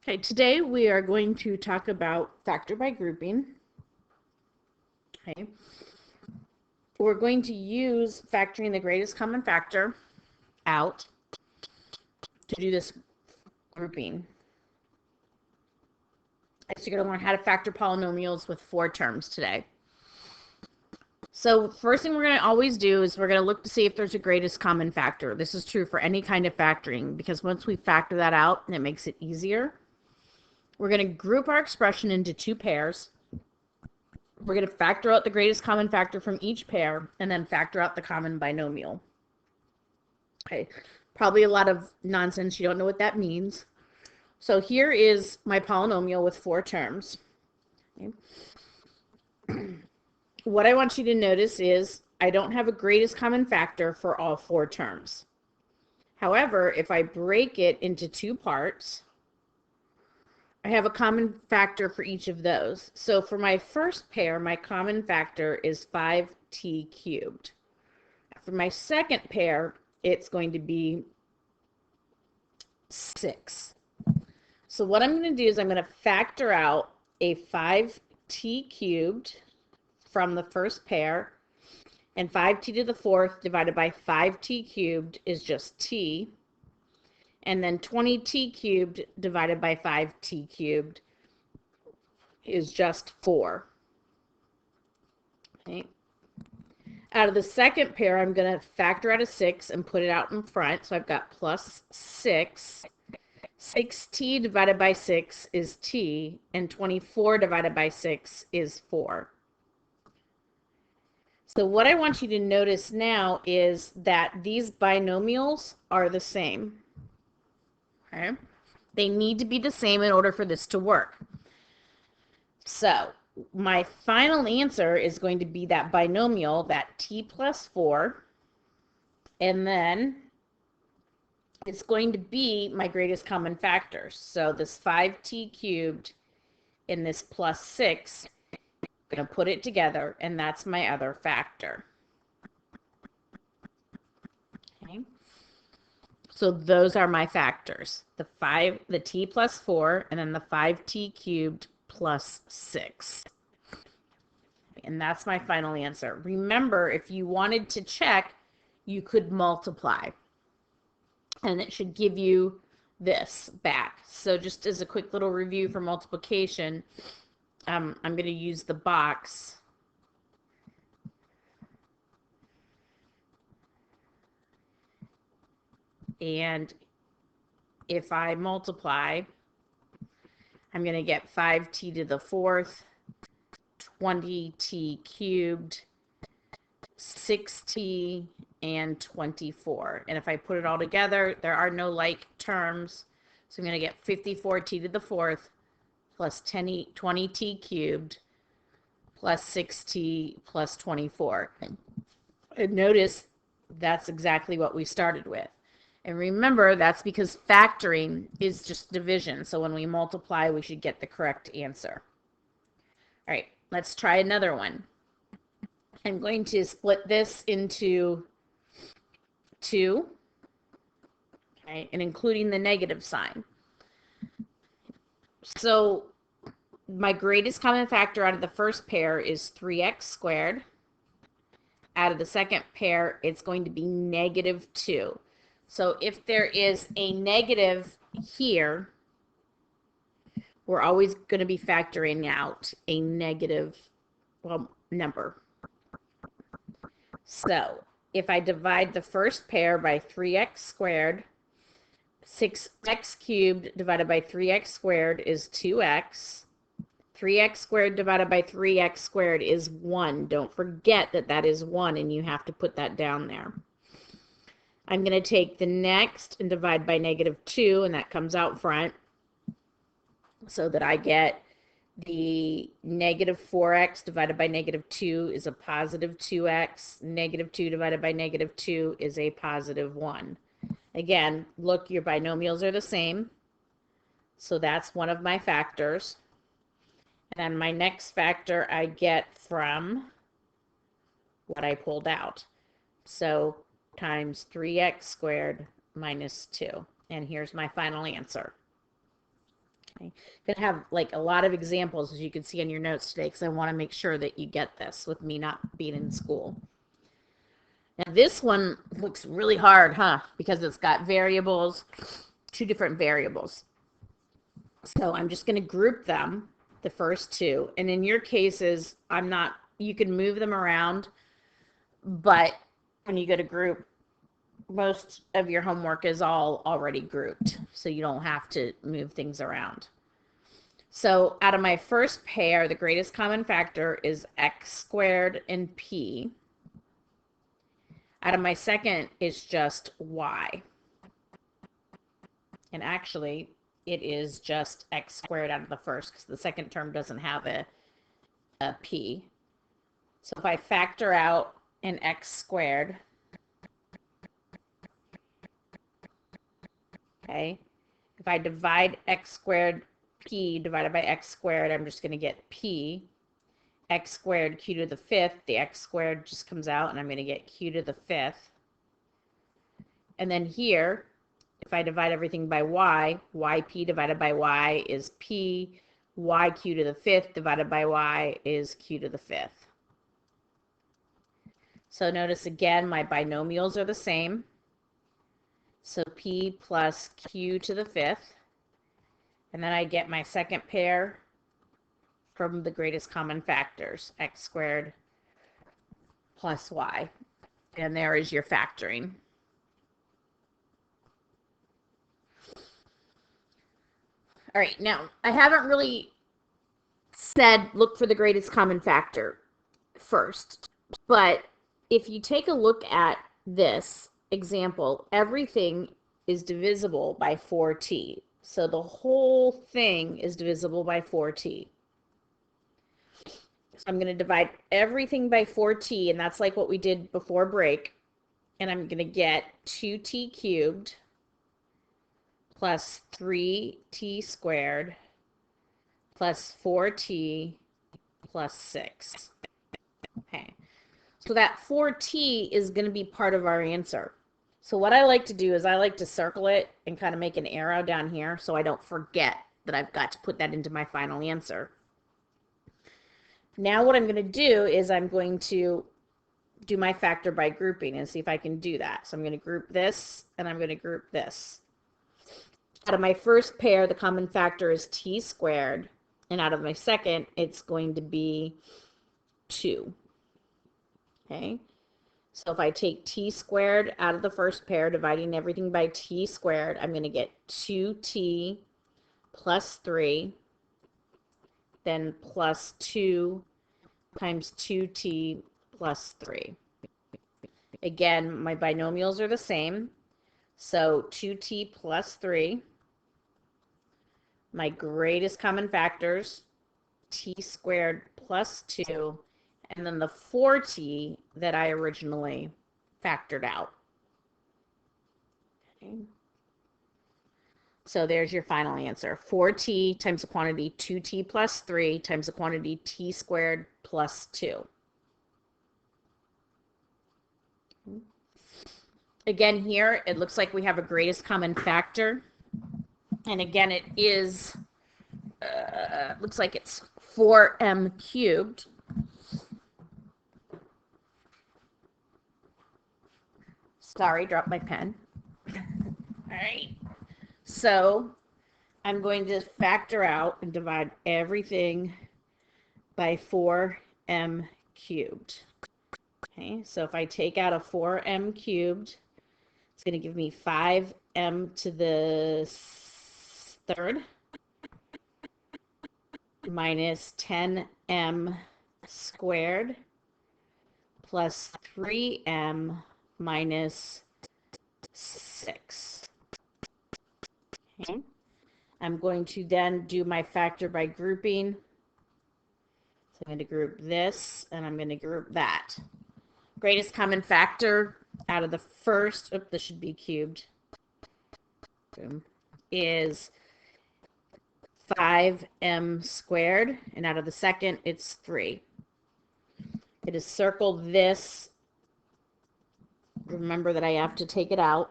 Okay, today we are going to talk about factor by grouping. Okay. We're going to use factoring the greatest common factor out to do this grouping. So you're going to learn how to factor polynomials with 4 terms today. So first thing we're going to always do is we're going to look to see if there's a greatest common factor. This is true for any kind of factoring because once we factor that out, it makes it easier. We're going to group our expression into 2 pairs. We're going to factor out the greatest common factor from each pair and then factor out the common binomial. Okay, probably a lot of nonsense. You don't know what that means. So here is my polynomial with 4 terms. Okay. What I want you to notice is I don't have a greatest common factor for all 4 terms. However, if I break it into 2 parts, I have a common factor for each of those. So for my first pair, my common factor is 5t cubed. For my second pair, it's going to be 6. So what I'm going to do is I'm going to factor out a 5t cubed from the first pair, and 5t to the 4th divided by 5t cubed is just t. And then 20t cubed divided by 5t cubed is just 4. Okay. Out of the second pair, I'm going to factor out a 6 and put it out in front. So I've got plus 6. 6t divided by 6 is t, and 24 divided by 6 is 4. So what I want you to notice now is that these binomials are the same. Okay. They need to be the same in order for this to work. So my final answer is going to be that binomial, that t plus 4, and then it's going to be my greatest common factor. So this 5t cubed and this plus 6, I'm going to put it together, and that's my other factor. Okay. So those are my factors, the t plus 4, and then the 5t cubed plus 6. And that's my final answer. Remember, if you wanted to check, you could multiply. And it should give you this back. So just as a quick little review for multiplication, I'm going to use the box. And if I multiply, I'm going to get 5t to the 4th, 20t cubed, 6t, and 24. And if I put it all together, there are no like terms. So I'm going to get 54t to the 4th plus 20t cubed plus 6t plus 24. And notice that's exactly what we started with. And remember, that's because factoring is just division. So when we multiply, we should get the correct answer. All right, let's try another one. I'm going to split this into 2, okay, and including the negative sign. So my greatest common factor out of the first pair is 3x squared. Out of the second pair, it's going to be negative 2. So if there is a negative here, we're always going to be factoring out a negative number. So if I divide the first pair by 3x squared, 6x cubed divided by 3x squared is 2x. 3x squared divided by 3x squared is 1. Don't forget that that is 1, and you have to put that down there. I'm going to take the next and divide by negative 2, and that comes out front, so that I get the negative 4x divided by negative 2 is a positive 2x. Negative 2 divided by negative 2 is a positive 1. Again, look, your binomials are the same. So that's one of my factors. And my next factor I get from what I pulled out. So times 3x squared minus 2. And here's my final answer. Okay. Going to have like a lot of examples, as you can see in your notes today, because I want to make sure that you get this with me not being in school. Now this one looks really hard, huh? Because it's got variables, 2 different variables. So I'm just going to group them, the first 2. And in your cases, you can move them around, but when you go to group, most of your homework is all already grouped, so you don't have to move things around. So out of my first pair, the greatest common factor is x squared and p. Out of my second is just y. And actually, it is just x squared out of the first, because the second term doesn't have a p. So if I factor out an x squared, okay, if I divide x squared p divided by x squared, I'm just going to get p. X squared q to the 5th, the x squared just comes out, and I'm going to get q to the 5th. And then here, if I divide everything by y, yp divided by y is p, yq to the 5th divided by y is q to the 5th. So notice again, my binomials are the same. So p plus q to the 5th. And then I get my second pair from the greatest common factors, x squared plus y. And there is your factoring. All right, now I haven't really said look for the greatest common factor first, but if you take a look at this example, everything is divisible by 4t. So the whole thing is divisible by 4t. So I'm going to divide everything by 4t, and that's like what we did before break. And I'm going to get 2t cubed plus 3t squared plus 4t plus 6. Okay, so that 4t is going to be part of our answer. So what I like to do is I like to circle it and kind of make an arrow down here so I don't forget that I've got to put that into my final answer. Now what I'm going to do is I'm going to do my factor by grouping and see if I can do that. So I'm going to group this and I'm going to group this. Out of my first pair, the common factor is t squared, and out of my second, it's going to be 2. Okay, so if I take t squared out of the first pair, dividing everything by t squared, I'm going to get 2t plus 3, then plus 2 times 2t plus 3. Again, my binomials are the same, so 2t plus 3. My greatest common factors, t squared plus 2, and then the 4t that I originally factored out. Okay. So there's your final answer. 4t times the quantity 2t plus 3 times the quantity t squared plus 2. Okay. Again, here, it looks like we have a greatest common factor. And again, it is, looks like it's 4m cubed. Sorry, dropped my pen. All right. So I'm going to factor out and divide everything by 4m cubed. Okay, so if I take out a 4m cubed, it's going to give me 5m to the 3rd minus 10m squared plus 3m minus 6. Okay. I'm going to then do my factor by grouping. So I'm going to group this and I'm going to group that. Greatest common factor out of the first, this should be cubed, is 5m squared, and out of the second, it's 3. It is circled this. Remember that I have to take it out.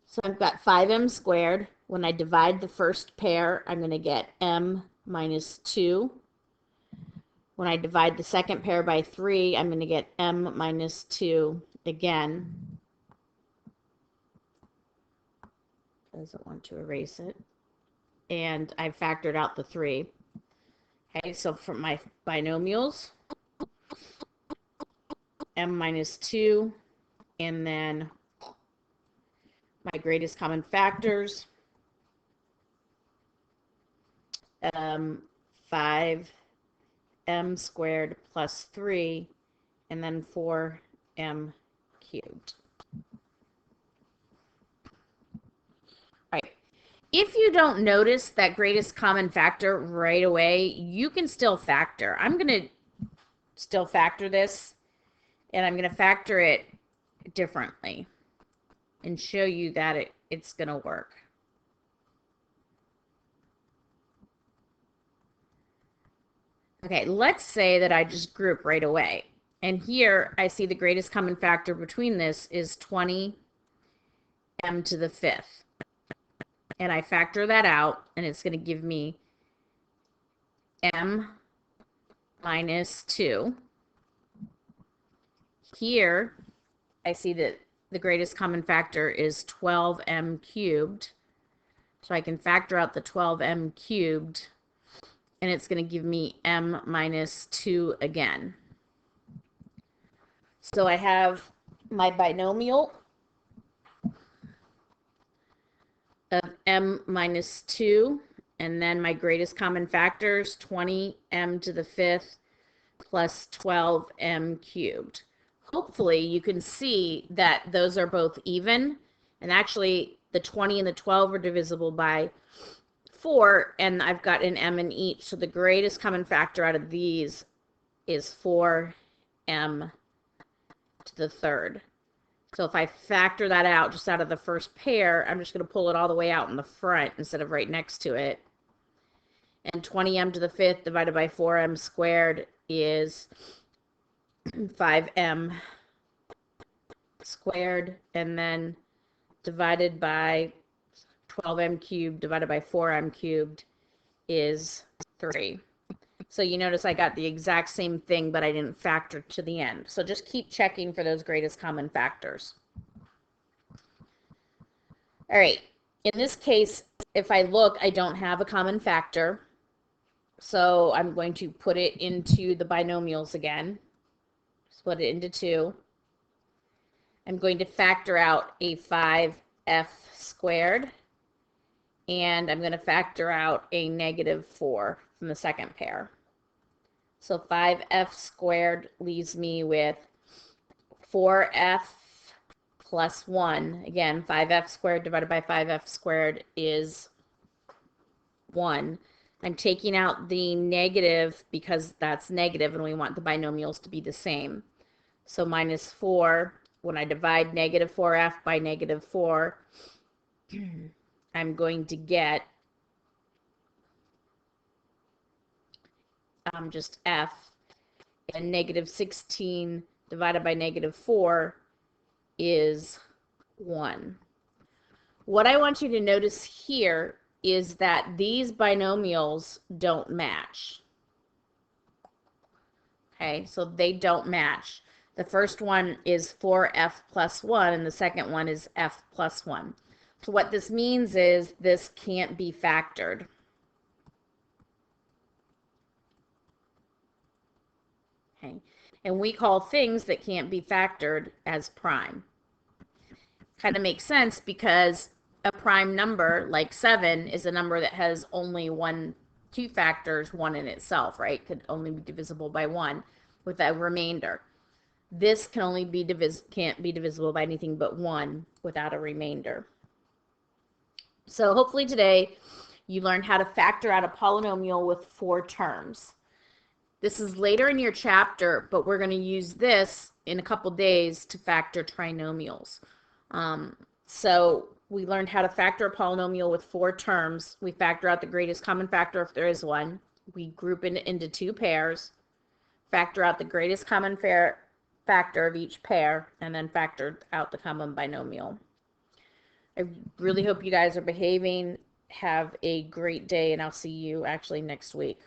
So I've got 5m squared, When I divide the first pair, I'm going to get m minus 2. When I divide the second pair by 3, I'm going to get m minus 2 again. Doesn't want to erase it. And I've factored out the 3. Okay, so for my binomials, m minus 2, and then my greatest common factors, 5m squared plus 3, and then 4m cubed. All right. If you don't notice that greatest common factor right away, you can still factor. I'm going to still factor this, and I'm going to factor it differently and show you that it's going to work. Okay, let's say that I just group right away. And here I see the greatest common factor between this is 20m to the 5th. And I factor that out, and it's going to give me m minus 2. Here I see that the greatest common factor is 12m cubed. So I can factor out the 12m cubed, and it's going to give me m minus 2 again. So I have my binomial of m minus 2, and then my greatest common factors, 20m to the 5th plus 12m cubed. Hopefully you can see that those are both even, and actually the 20 and the 12 are divisible by 4, and I've got an m in each, so the greatest common factor out of these is 4m to the 3rd. So if I factor that out just out of the first pair, I'm just going to pull it all the way out in the front instead of right next to it. And 20m to the 5th divided by 4m squared is 5m squared, and then divided by 12m cubed divided by 4m cubed is 3. So you notice I got the exact same thing, but I didn't factor to the end. So just keep checking for those greatest common factors. All right, in this case, if I look, I don't have a common factor. So I'm going to put it into the binomials again. Split it into 2. I'm going to factor out a 5f squared, and I'm going to factor out a negative 4 from the second pair. So 5f squared leaves me with 4f plus 1. Again, 5f squared divided by 5f squared is 1. I'm taking out the negative because that's negative and we want the binomials to be the same. So minus 4, when I divide negative 4f by negative 4, I'm going to get just f, and negative 16 divided by negative 4 is 1. What I want you to notice here is that these binomials don't match. Okay, so they don't match. The first one is 4f plus 1, and the second one is f plus 1. So what this means is this can't be factored. Okay, and we call things that can't be factored as prime. Kind of makes sense because a prime number like 7 is a number that has only two factors, 1 in itself, right? Could only be divisible by 1 with a remainder. This can only be can't be divisible by anything but 1 without a remainder. So hopefully today you learned how to factor out a polynomial with 4 terms. This is later in your chapter, but we're going to use this in a couple days to factor trinomials. So we learned how to factor a polynomial with 4 terms. We factor out the greatest common factor if there is one. We group it into 2 pairs, factor out the greatest common factor of each pair, and then factor out the common binomial. I really hope you guys are behaving. Have a great day, and I'll see you actually next week.